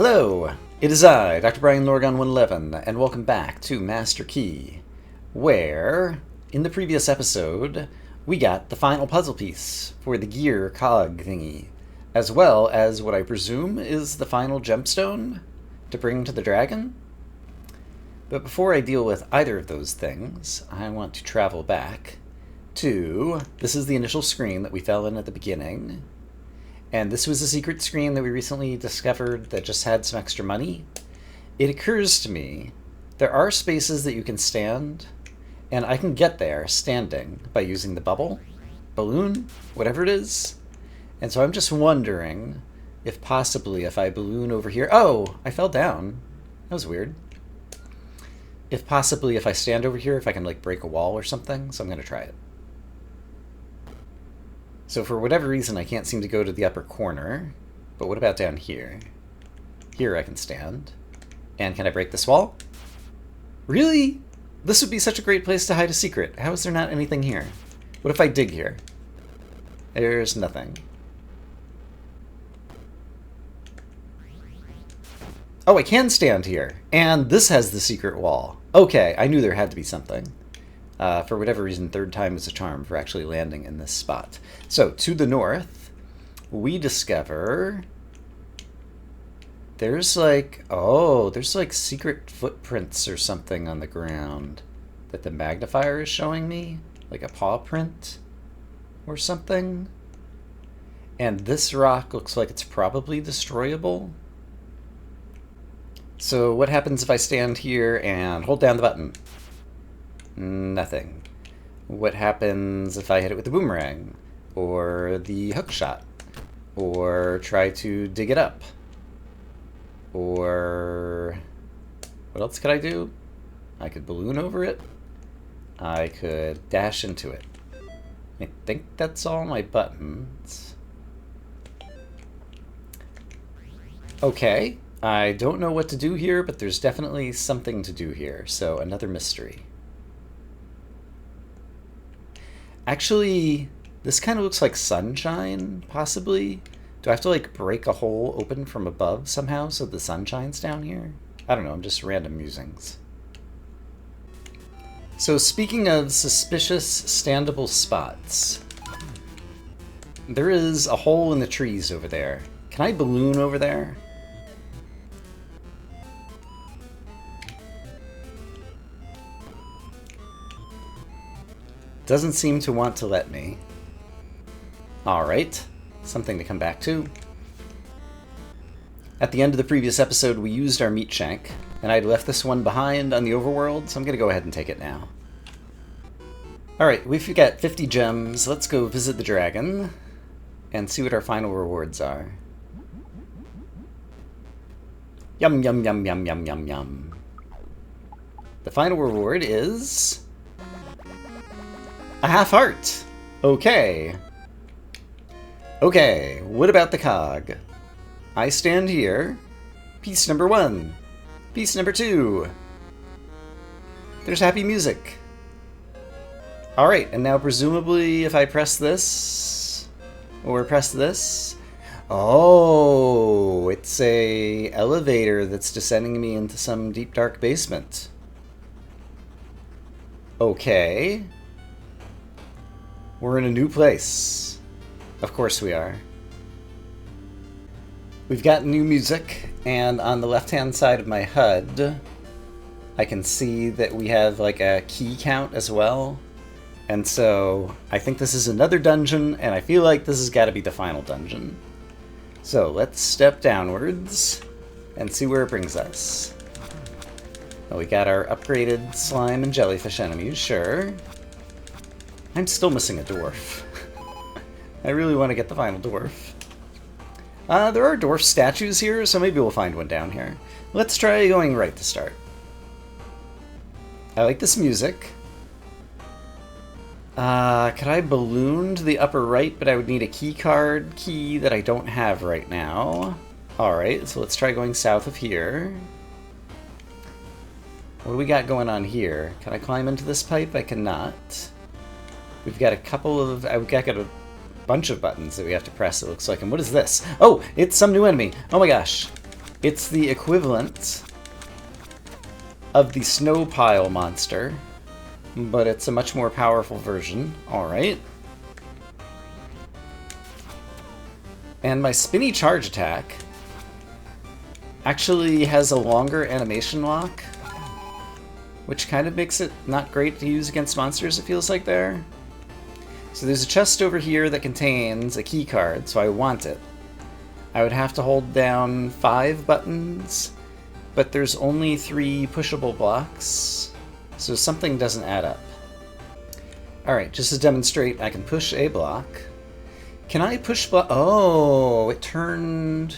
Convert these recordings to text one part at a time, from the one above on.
Hello, it is I, Dr. Brian Lorgon 111, and welcome back to Master Key, where, in the previous episode, we got the final puzzle piece for the gear cog thingy, as well as what I presume is the final gemstone to bring to the dragon. But before I deal with either of those things, I want to travel back to... This is the initial screen that we fell in at the beginning. And this was a secret screen that we recently discovered that just had some extra money. It occurs to me, there are spaces that you can stand, and I can get there standing by using the bubble, balloon, whatever it is. And so I'm just wondering if possibly if I balloon over here... Oh, I fell down. That was weird. If possibly if I stand over here, if I can like break a wall or something, so I'm going to try it. So for whatever reason, I can't seem to go to the upper corner. But what about down here? Here I can stand. And can I break this wall? Really? This would be such a great place to hide a secret. How is there not anything here? What if I dig here? There's nothing. Oh, I can stand here. And this has the secret wall. Okay, I knew there had to be something. For whatever reason, third time is a charm for actually landing in this spot. So, to the north, we discover... There's like... Oh, there's like secret footprints or something on the ground that the magnifier is showing me. Like a paw print or something. And this rock looks like it's probably destroyable. So, what happens if I stand here and hold down the button? Nothing. What happens if I hit it with the boomerang? Or the hook shot? Or try to dig it up? Or... what else could I do? I could balloon over it. I could dash into it. I think that's all my buttons. Okay. I don't know what to do here, but there's definitely something to do here. So, another mystery. Actually, this kind of looks like sunshine, possibly. Do I have to, like, break a hole open from above somehow so the sun shines down here? I don't know, I'm just random musings. So, speaking of suspicious standable spots, there is a hole in the trees over there. Can I balloon over there? Doesn't seem to want to let me. Alright, something to come back to. At the end of the previous episode, we used our meat shank, and I'd left this one behind on the overworld, so I'm going to go ahead and take it now. Alright, we've got 50 gems. Let's go visit the dragon and see what our final rewards are. Yum, yum, yum, yum, yum, yum, yum. The final reward is... a half heart! Okay. Okay, what about the cog? I stand here. Piece number 1. Piece number 2. There's happy music. Alright, and now presumably if I press this, or press this... Oh, it's a elevator that's descending me into some deep dark basement. Okay. We're in a new place. Of course we are. We've got new music, and on the left-hand side of my HUD, I can see that we have like a key count as well. And so, I think this is another dungeon, and I feel like this has got to be the final dungeon. So, let's step downwards and see where it brings us. Well, we got our upgraded slime and jellyfish enemies, sure. I'm still missing a dwarf. I really want to get the final dwarf. There are dwarf statues here, so maybe we'll find one down here. Let's try going right to start. I like this music. Could I balloon to the upper right, but I would need a key card key that I don't have right now. Alright, so let's try going south of here. What do we got going on here? Can I climb into this pipe? I cannot. We've got a couple of... I've got a bunch of buttons that we have to press, it looks like. And what is this? Oh, it's some new enemy. Oh my gosh. It's the equivalent of the snow pile monster, but it's a much more powerful version. Alright. And my spinny charge attack actually has a longer animation lock, which kind of makes it not great to use against monsters, it feels like there. So there's a chest over here that contains a key card, so I want it. I would have to hold down 5 buttons, but there's only 3 pushable blocks, so something doesn't add up. Alright, just to demonstrate, I can push a block. Can I push block? Oh, it turned...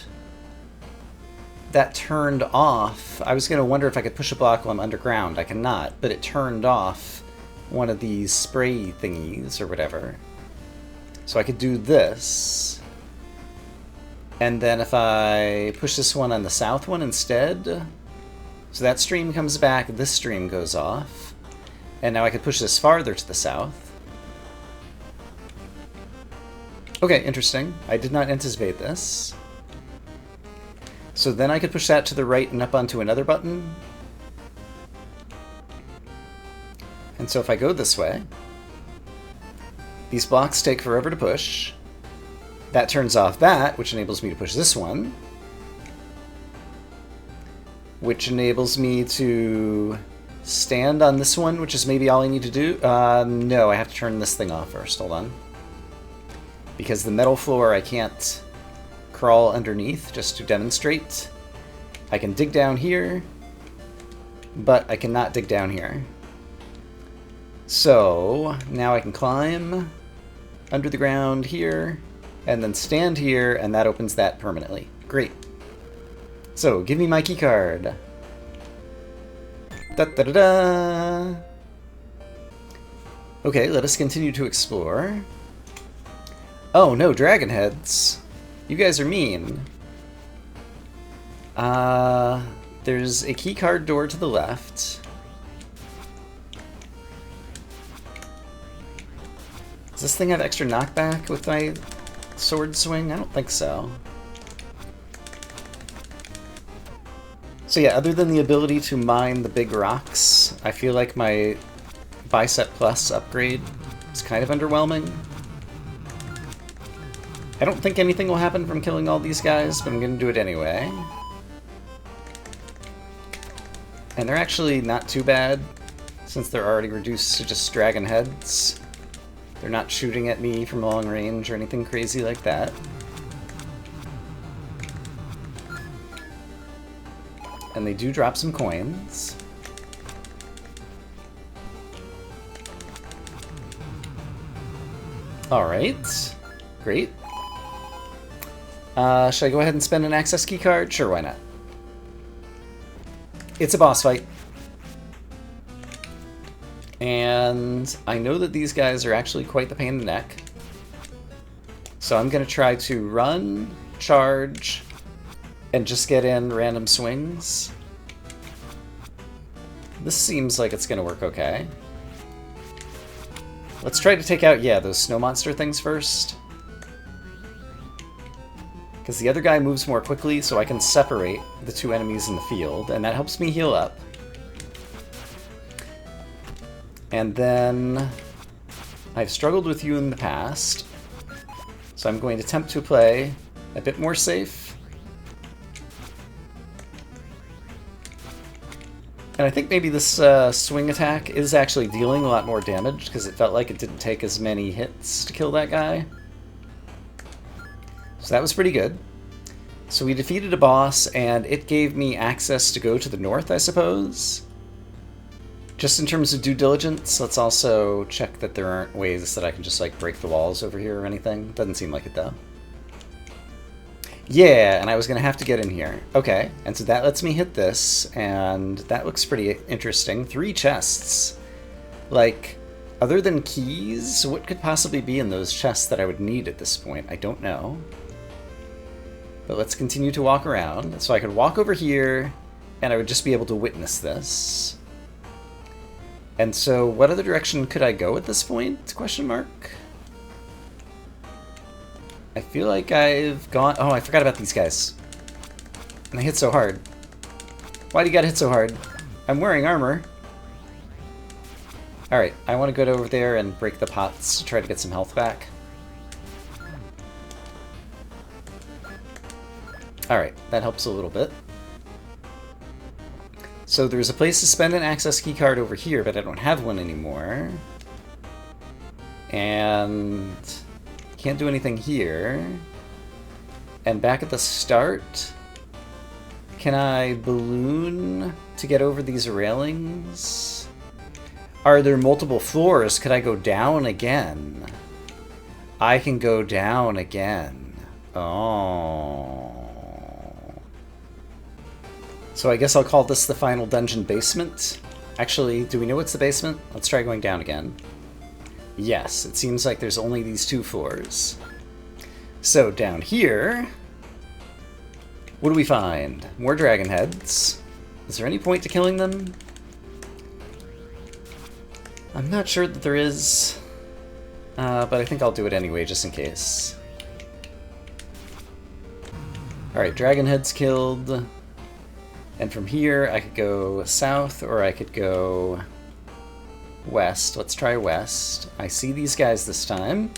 That turned off. I was going to wonder if I could push a block while I'm underground. I cannot, but it turned off one of these spray thingies or whatever. So I could do this. And then if I push this one on the south one instead, so that stream comes back, this stream goes off. And now I could push this farther to the south. Okay, interesting. I did not anticipate this. So then I could push that to the right and up onto another button. And so if I go this way, these blocks take forever to push. That turns off that, which enables me to push this one. Which enables me to stand on this one, which is maybe all I need to do. No, I have to turn this thing off first. Hold on. Because the metal floor I can't crawl underneath, just to demonstrate. I can dig down here, but I cannot dig down here. So now I can climb under the ground here, and then stand here, and that opens that permanently. Great. So give me my key card. Da da da da. Okay, let us continue to explore. Oh no, dragon heads. You guys are mean. There's a keycard door to the left. Does this thing have extra knockback with my sword swing? I don't think so. So yeah, other than the ability to mine the big rocks, I feel like my Bicep Plus upgrade is kind of underwhelming. I don't think anything will happen from killing all these guys, but I'm going to do it anyway. And they're actually not too bad, since they're already reduced to just dragon heads. They're not shooting at me from long range or anything crazy like that. And they do drop some coins. Alright, great. Should I go ahead and spend an access key card? Sure, why not? It's a boss fight. And I know that these guys are actually quite the pain in the neck. So I'm going to try to run, charge, and just get in random swings. This seems like it's going to work okay. Let's try to take out, yeah, those snow monster things first. Because the other guy moves more quickly, so I can separate the 2 enemies in the field, and that helps me heal up. And then I've struggled with you in the past, so I'm going to attempt to play a bit more safe. And I think maybe this swing attack is actually dealing a lot more damage, because it felt like it didn't take as many hits to kill that guy. So that was pretty good. So we defeated a boss, and it gave me access to go to the north, I suppose. Just in terms of due diligence, let's also check that there aren't ways that I can just, like, break the walls over here or anything. Doesn't seem like it, though. Yeah, and I was going to have to get in here. Okay, and so that lets me hit this, and that looks pretty interesting. 3 chests. Like, other than keys, what could possibly be in those chests that I would need at this point? I don't know. But let's continue to walk around. So I could walk over here, and I would just be able to witness this. And so what other direction could I go at this point? Question mark? I feel like I've gone... Oh, I forgot about these guys. And I hit so hard. Why do you gotta hit so hard? I'm wearing armor. Alright, I want to go over there and break the pots to try to get some health back. Alright, that helps a little bit. So there's a place to spend an access keycard over here, but I don't have one anymore. And can't do anything here. And back at the start, can I balloon to get over these railings? Are there multiple floors? Could I go down again? I can go down again. Oh. So I guess I'll call this the final dungeon basement. Actually, do we know it's the basement? Let's try going down again. Yes, it seems like there's only these 2 floors. So down here, what do we find? More dragon heads. Is there any point to killing them? I'm not sure that there is, but I think I'll do it anyway, just in case. Alright, dragon heads killed. And from here, I could go south, or I could go west. Let's try west. I see these guys this time.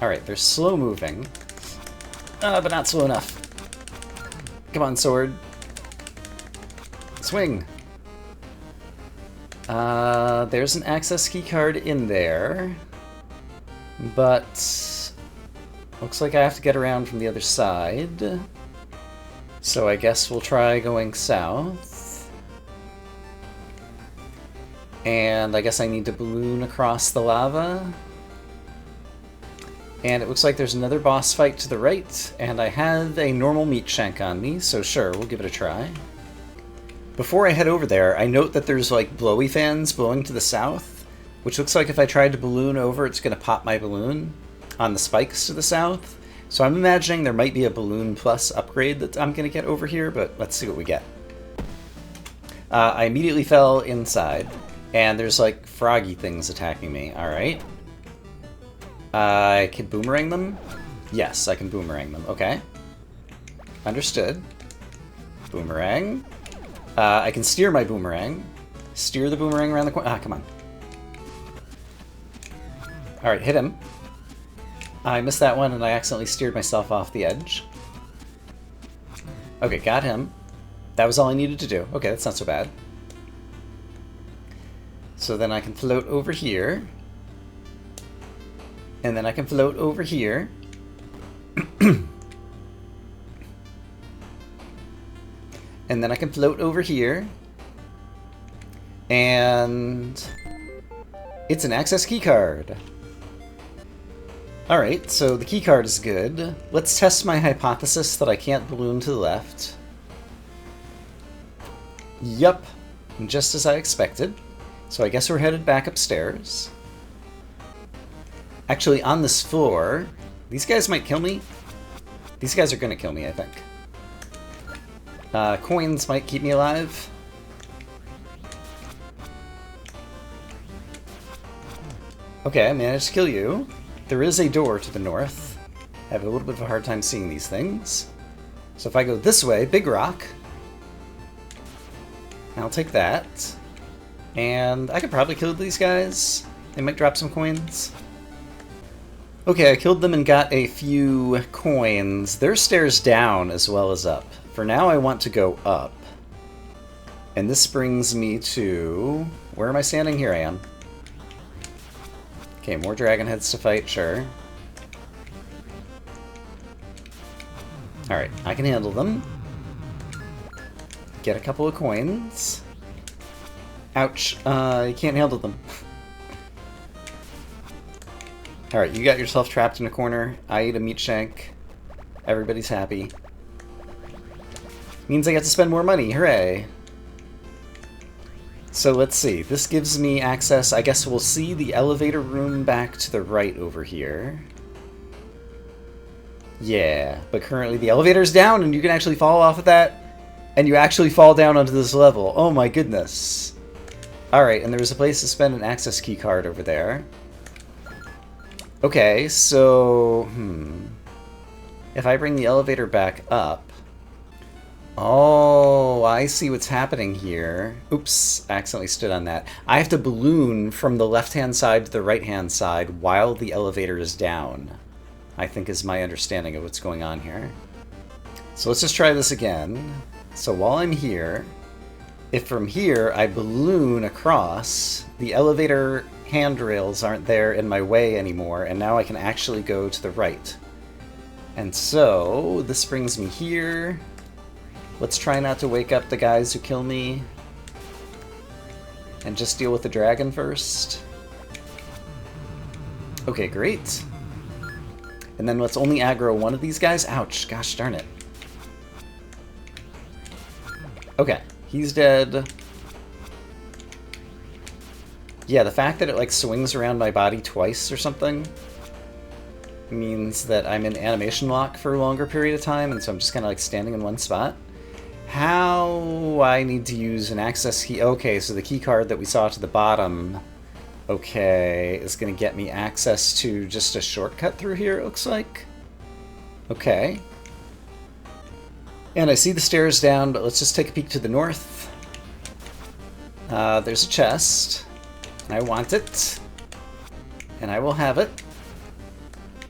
Alright, they're slow moving. But not slow enough. Come on, sword. Swing. There's an access key card in there. But looks like I have to get around from the other side. So I guess we'll try going south. And I guess I need to balloon across the lava. And it looks like there's another boss fight to the right, and I have a normal meat shank on me, so sure, we'll give it a try. Before I head over there, I note that there's like blowy fans blowing to the south, which looks like if I tried to balloon over, it's going to pop my balloon on the spikes to the south. So I'm imagining there might be a Balloon Plus upgrade that I'm going to get over here, but let's see what we get. I immediately fell inside, and there's like froggy things attacking me. Alright. I can boomerang them? Yes, I can boomerang them. Okay. Understood. Boomerang. I can steer my boomerang. Steer the boomerang around the corner. Ah, come on. Alright, hit him. I missed that one and I accidentally steered myself off the edge. Okay, got him. That was all I needed to do. Okay, that's not so bad. So then I can float over here. And then I can float over here. And then I can float over here. And it's an access keycard. Alright, so the keycard is good. Let's test my hypothesis that I can't balloon to the left. Yup, just as I expected. So I guess we're headed back upstairs. Actually, on this floor, these guys might kill me. These guys are gonna kill me, I think. Coins might keep me alive. Okay, I managed to kill you. There is a door to the north. I have a little bit of a hard time seeing these things. So if I go this way, big rock. I'll take that. And I could probably kill these guys. They might drop some coins. Okay, I killed them and got a few coins. There's stairs down as well as up. For now, I want to go up. And this brings me to... Where am I standing? Here I am. Okay, more dragon heads to fight, sure. Alright, I can handle them. Get a couple of coins. Ouch, I can't handle them. Alright, you got yourself trapped in a corner. I ate a meat shank. Everybody's happy. Means I get to spend more money, hooray! So let's see, this gives me access, I guess we'll see the elevator room back to the right over here. Yeah, but currently the elevator's down and you can actually fall off of that, and you actually fall down onto this level. Oh my goodness. Alright, and there's a place to spend an access key card over there. Okay, so, if I bring the elevator back up... Oh, I see what's happening here. Oops, I accidentally stood on that. I have to balloon from the left-hand side to the right-hand side while the elevator is down, I think is my understanding of what's going on here. So let's just try this again. So while I'm here, if from here I balloon across, the elevator handrails aren't there in my way anymore, and now I can actually go to the right. And so this brings me here. Let's try not to wake up the guys who kill me. And just deal with the dragon first. Okay, great. And then let's only aggro one of these guys. Ouch, gosh darn it. Okay, he's dead. Yeah, the fact that it like swings around my body twice or something means that I'm in animation lock for a longer period of time, and so I'm just kind of like standing in one spot. How I need to use an access key. Okay, so the key card that we saw to the bottom, okay, is going to get me access to just a shortcut through here, it looks like. Okay. And I see the stairs down, but let's just take a peek to the north. There's a chest. I want it. And I will have it.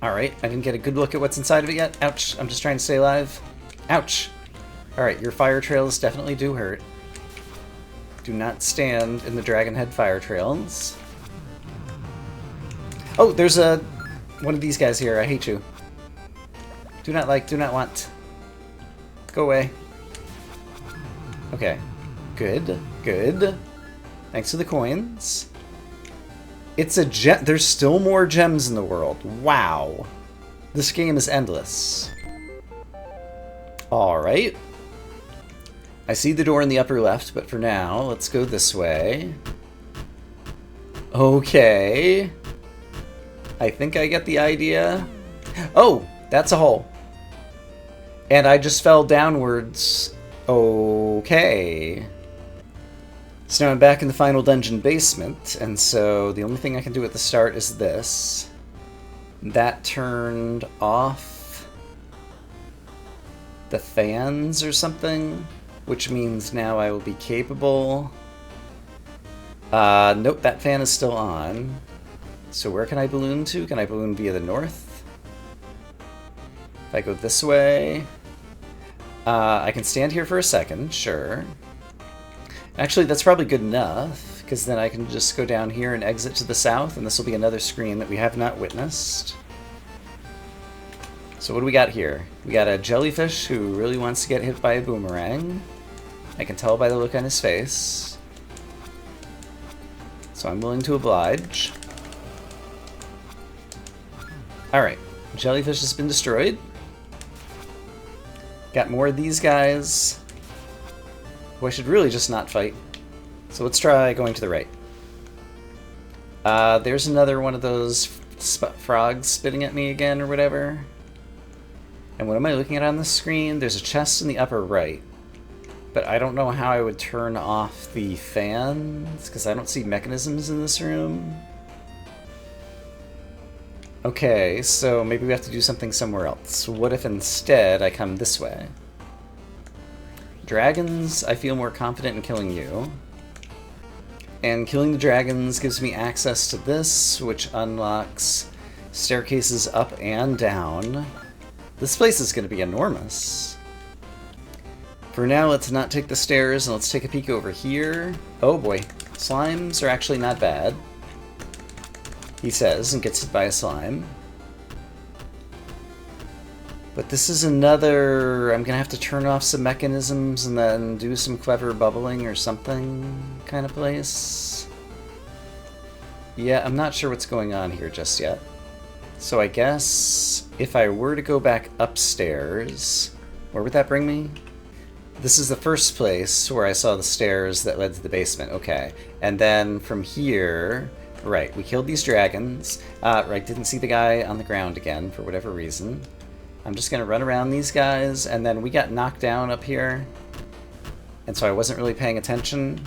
Alright, I didn't get a good look at what's inside of it yet. Ouch, I'm just trying to stay alive. Ouch. Alright, your fire trails definitely do hurt. Do not stand in the dragon head fire trails. Oh, there's one of these guys here. I hate you. Do not like, do not want. Go away. Okay. Good. Good. Thanks for the coins. It's a gem. There's still more gems in the world. Wow. This game is endless. Alright. I see the door in the upper left, but for now, let's go this way. Okay. I think I get the idea. Oh, that's a hole. And I just fell downwards. Okay. So now I'm back in the final dungeon basement, and so the only thing I can do at the start is this. That turned off the fans or something, which means now I will be capable. Nope, that fan is still on. So where can I balloon to? Can I balloon via the north? If I go this way... I can stand here for a second, sure. Actually, that's probably good enough, because then I can just go down here and exit to the south, and this will be another screen that we have not witnessed. So what do we got here? We got a jellyfish who really wants to get hit by a boomerang. I can tell by the look on his face. So I'm willing to oblige. Alright, jellyfish has been destroyed. Got more of these guys, who I should really just not fight. So let's try going to the right. There's another one of those frogs spitting at me again or whatever. And what am I looking at on the screen? There's a chest in the upper right. But I don't know how I would turn off the fans, because I don't see mechanisms in this room. Okay, so maybe we have to do something somewhere else. What if instead I come this way? Dragons, I feel more confident in killing you. And killing the dragons gives me access to this, which unlocks staircases up and down. This place is going to be enormous. For now, let's not take the stairs, and let's take a peek over here. Oh boy, slimes are actually not bad, he says, and gets hit by a slime. But this is another... I'm gonna have to turn off some mechanisms and then do some clever bubbling or something kind of place. Yeah, I'm not sure what's going on here just yet. So I guess if I were to go back upstairs, where would that bring me? This is the first place where I saw the stairs that led to the basement. Okay. And then from here... Right, we killed these dragons. Right, didn't see the guy on the ground again for whatever reason. I'm just gonna run around these guys, and then we got knocked down up here. And so I wasn't really paying attention.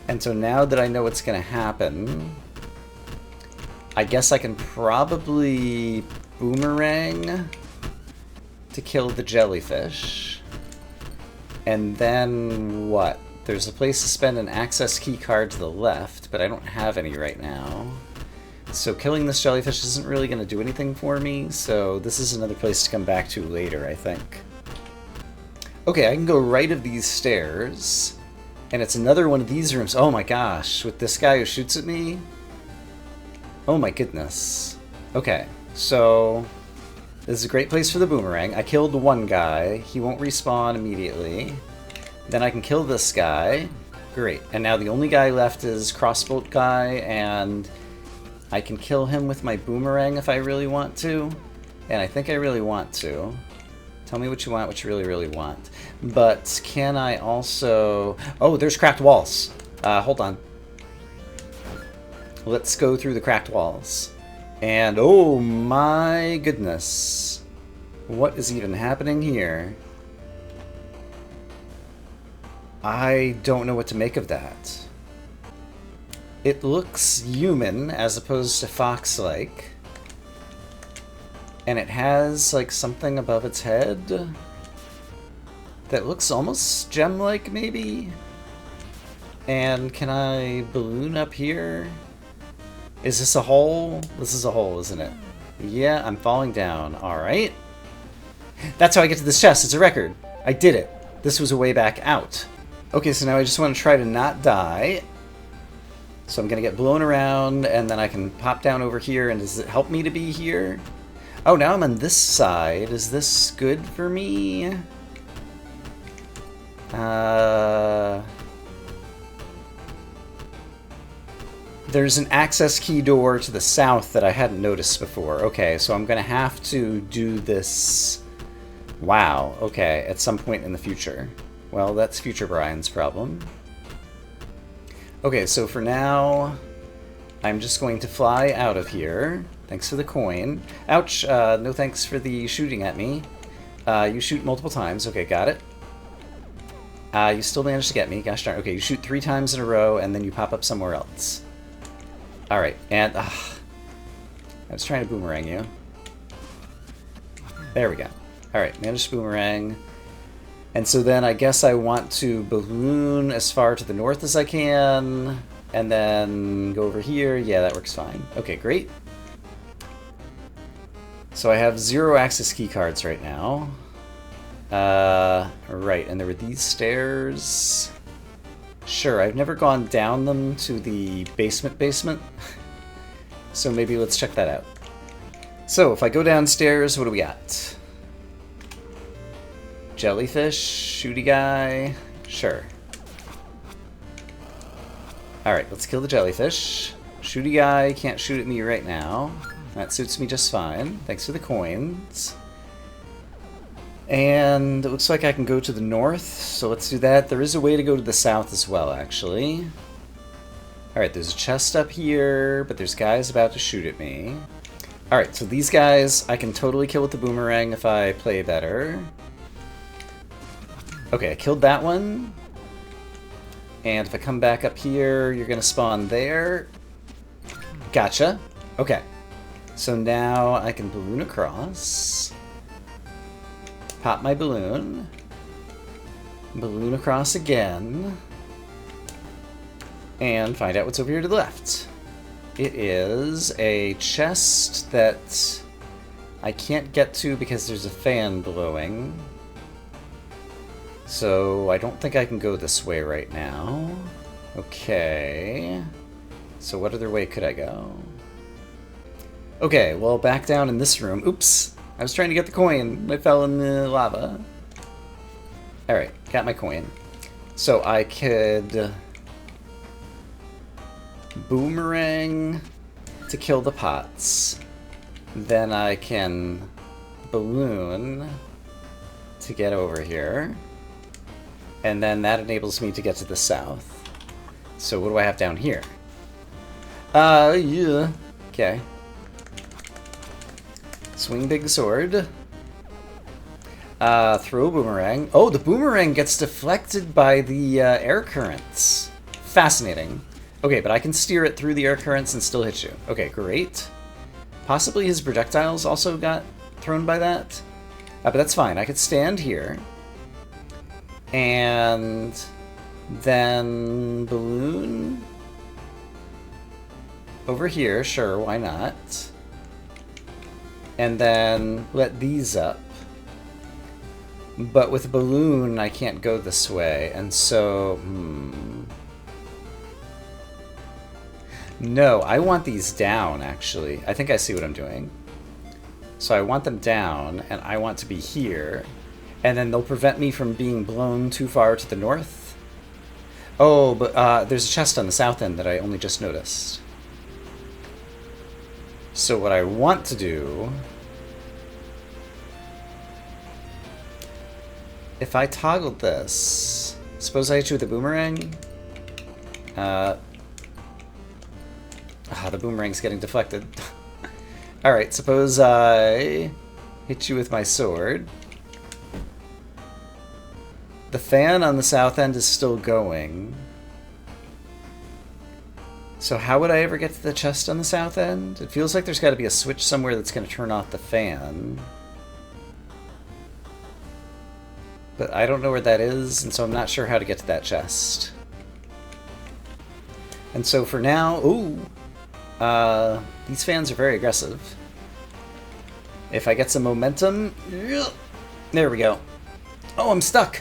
And so now that I know what's gonna happen, I guess I can probably boomerang to kill the jellyfish. And then what? There's a place to spend an access key card to the left, but I don't have any right now. So killing this jellyfish isn't really going to do anything for me, so this is another place to come back to later, I think. Okay, I can go right of these stairs, and it's another one of these rooms. Oh my gosh, with this guy who shoots at me? Oh my goodness. Okay, so this is a great place for the boomerang. I killed one guy. He won't respawn immediately. Then I can kill this guy. Great. And now the only guy left is Crossbolt guy, and I can kill him with my boomerang if I really want to. And I think I really want to. Tell me what you want, what you really, really want. But can I also... Oh, there's cracked walls. Hold on. Let's go through the cracked walls. And oh my goodness. What is even happening here? I don't know what to make of that. It looks human as opposed to fox-like. And it has, like, something above its head that looks almost gem-like, maybe? And can I balloon up here? Is this a hole? This is a hole, isn't it? Yeah, I'm falling down. Alright. That's how I get to this chest. It's a record. I did it. This was a way back out. Okay, so now I just want to try to not die. So I'm going to get blown around, and then I can pop down over here, and does it help me to be here? Oh, now I'm on this side. Is this good for me? There's an access key door to the south that I hadn't noticed before. Okay, so I'm going to have to do this... Wow, okay, at some point in the future. Well, that's future Brian's problem. Okay, so for now, I'm just going to fly out of here. Thanks for the coin. Ouch, no thanks for the shooting at me. You shoot multiple times. Okay, got it. You still managed to get me. Gosh darn. Okay, you shoot 3 times in a row, and then you pop up somewhere else. Alright, and... I was trying to boomerang you. There we go. Alright, managed to boomerang. And so then I guess I want to balloon as far to the north as I can, and then go over here. Yeah, that works fine. Okay, great. So I have 0 access key cards right now. Right, and there were these stairs. Sure, I've never gone down them to the basement. So maybe let's check that out. So if I go downstairs, what do we got? Jellyfish, shooty guy, sure. Alright, let's kill the jellyfish. Shooty guy can't shoot at me right now. That suits me just fine. Thanks for the coins. And it looks like I can go to the north, so let's do that. There is a way to go to the south as well, actually. Alright, there's a chest up here, but there's guys about to shoot at me. Alright, so these guys I can totally kill with the boomerang if I play better. Okay, I killed that one. And if I come back up here, you're gonna spawn there. Gotcha. Okay. So now I can balloon across. Pop my balloon. Balloon across again. And find out what's over here to the left. It is a chest that I can't get to because there's a fan blowing. So I don't think I can go this way right now. Okay. So what other way could I go? Okay, well, back down in this room. Oops! I was trying to get the coin. I fell in the lava. Alright, got my coin. So I could... boomerang to kill the pots. Then I can balloon to get over here. And then that enables me to get to the south. So what do I have down here? Yeah. Okay. Swing big sword. Throw boomerang. Oh, the boomerang gets deflected by the air currents. Fascinating. Okay, but I can steer it through the air currents and still hit you. Okay, great. Possibly his projectiles also got thrown by that. But that's fine. I could stand here. And then balloon over here. Sure, why not? And then let these up. But with a balloon, I can't go this way. And so, No, I want these down, actually. I think I see what I'm doing. So I want them down, and I want to be here. And then they'll prevent me from being blown too far to the north. Oh, but there's a chest on the south end that I only just noticed. So what I want to do... If I toggled this... Suppose I hit you with a boomerang? The boomerang's getting deflected. Alright, suppose I hit you with my sword. The fan on the south end is still going. So how would I ever get to the chest on the south end? It feels like there's got to be a switch somewhere that's going to turn off the fan. But I don't know where that is, and so I'm not sure how to get to that chest. And so for now... Ooh! These fans are very aggressive. If I get some momentum... There we go. Oh, I'm stuck!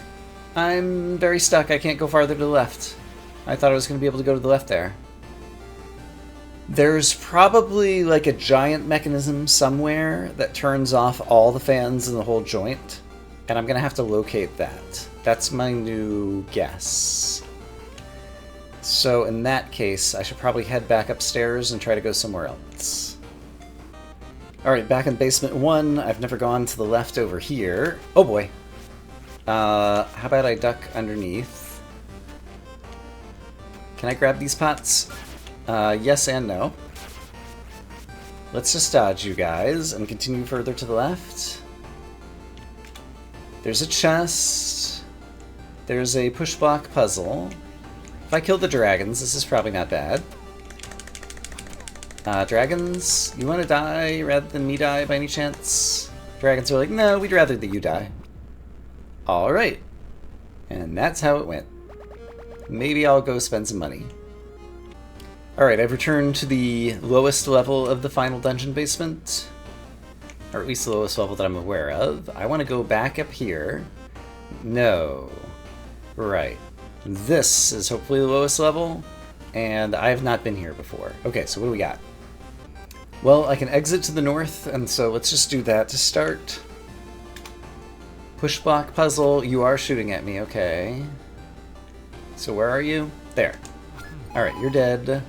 I'm very stuck. I can't go farther to the left. I thought I was going to be able to go to the left there. There's probably like a giant mechanism somewhere that turns off all the fans in the whole joint. And I'm going to have to locate that. That's my new guess. So in that case, I should probably head back upstairs and try to go somewhere else. Alright, back in basement 1. I've never gone to the left over here. Oh boy. How about I duck underneath? Can I grab these pots? Yes and no. Let's just dodge you guys and continue further to the left. There's a chest. There's a push block puzzle. If I kill the dragons, this is probably not bad. Dragons, you want to die rather than me die by any chance? Dragons are like, no, we'd rather that you die. Alright. And that's how it went. Maybe I'll go spend some money. Alright, I've returned to the lowest level of the final dungeon basement. Or at least the lowest level that I'm aware of. I want to go back up here. No. Right. This is hopefully the lowest level, and I have not been here before. Okay, so what do we got? Well, I can exit to the north, and so let's just do that to start. Push block puzzle, you are shooting at me, okay. So where are you? There. Alright, you're dead.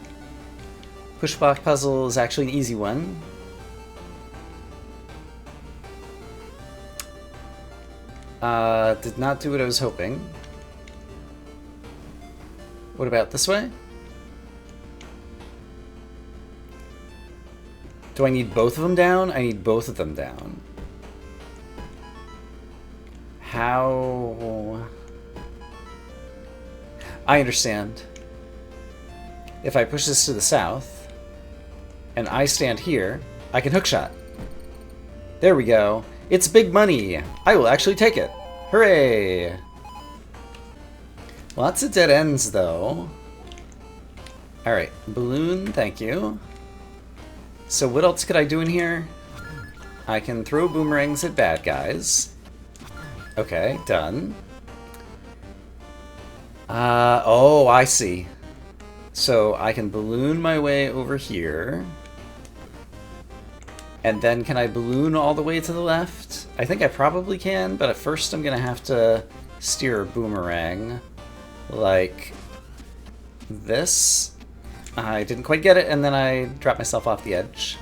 Push block puzzle is actually an easy one. Did not do what I was hoping. What about this way? Do I need both of them down? I need both of them down. How? I understand. If I push this to the south, and I stand here, I can hookshot. There we go. It's big money. I will actually take it. Hooray! Lots of dead ends, though. Alright, balloon, thank you. So what else could I do in here? I can throw boomerangs at bad guys. Okay, done. Oh, I see. So I can balloon my way over here. And then can I balloon all the way to the left? I think I probably can, but at first I'm going to have to steer a boomerang like this. I didn't quite get it, and then I dropped myself off the edge.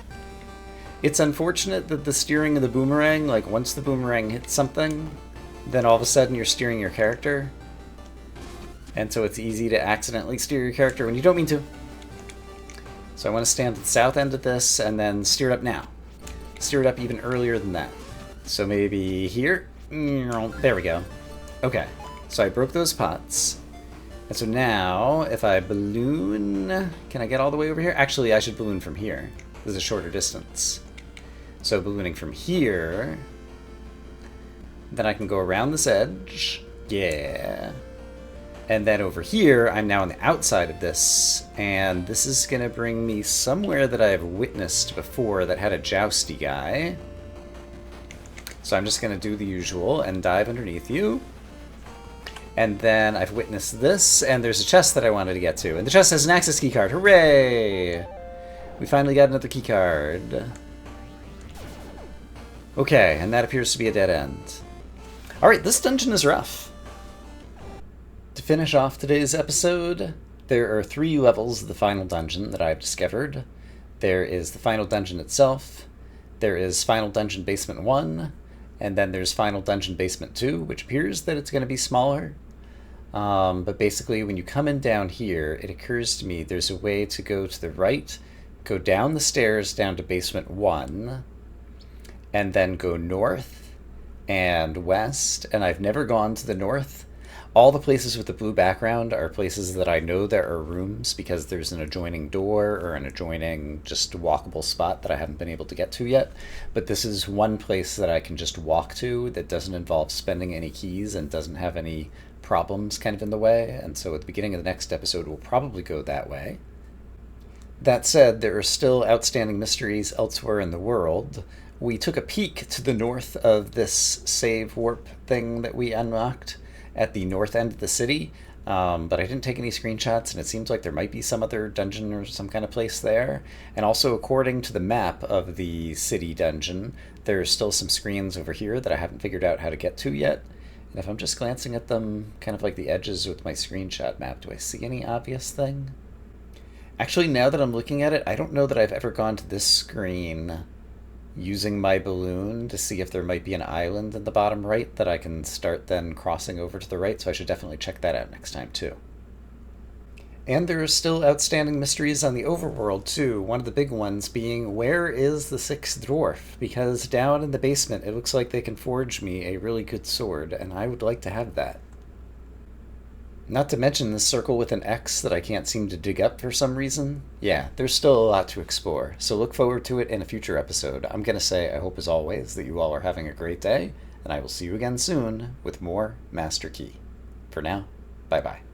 It's unfortunate that the steering of the boomerang, like once the boomerang hits something, then all of a sudden you're steering your character. And so it's easy to accidentally steer your character when you don't mean to. So I want to stand at the south end of this and then steer it up now. Steer it up even earlier than that. So maybe here? There we go. Okay, so I broke those pots. And so now, if I balloon... Can I get all the way over here? Actually, I should balloon from here. This is a shorter distance. So ballooning from here... Then I can go around this edge. Yeah. And then over here, I'm now on the outside of this, and this is going to bring me somewhere that I've witnessed before that had a jousty guy. So I'm just going to do the usual and dive underneath you. And then I've witnessed this, and there's a chest that I wanted to get to. And the chest has an access keycard. Hooray! We finally got another keycard. Okay, and that appears to be a dead end. Alright, this dungeon is rough. To finish off today's episode, there are 3 levels of the final dungeon that I've discovered. There is the final dungeon itself, there is Final Dungeon Basement 1, and then there's Final Dungeon Basement 2, which appears that it's going to be smaller. But basically, when you come in down here, it occurs to me there's a way to go to the right, go down the stairs down to Basement 1, and then go north and west, and I've never gone to the north. All the places with the blue background are places that I know there are rooms because there's an adjoining door or an adjoining just walkable spot that I haven't been able to get to yet. But this is one place that I can just walk to that doesn't involve spending any keys and doesn't have any problems kind of in the way. And so at the beginning of the next episode, we'll probably go that way. That said, there are still outstanding mysteries elsewhere in the world. We took a peek to the north of this save warp thing that we unlocked at the north end of the city, but I didn't take any screenshots, and it seems like there might be some other dungeon or some kind of place there. And also, according to the map of the city dungeon, there's still some screens over here that I haven't figured out how to get to yet. And if I'm just glancing at them, kind of like the edges with my screenshot map, do I see any obvious thing? Actually, now that I'm looking at it, I don't know that I've ever gone to this screen using my balloon to see if there might be an island in the bottom right that I can start then crossing over to the right, so I should definitely check that out next time too. And there are still outstanding mysteries on the overworld too, one of the big ones being, where is the 6th dwarf? Because down in the basement it looks like they can forge me a really good sword, and I would like to have that. Not to mention this circle with an X that I can't seem to dig up for some reason. Yeah, there's still a lot to explore, so look forward to it in a future episode. I'm going to say I hope as always that you all are having a great day, and I will see you again soon with more Master Key. For now, bye-bye.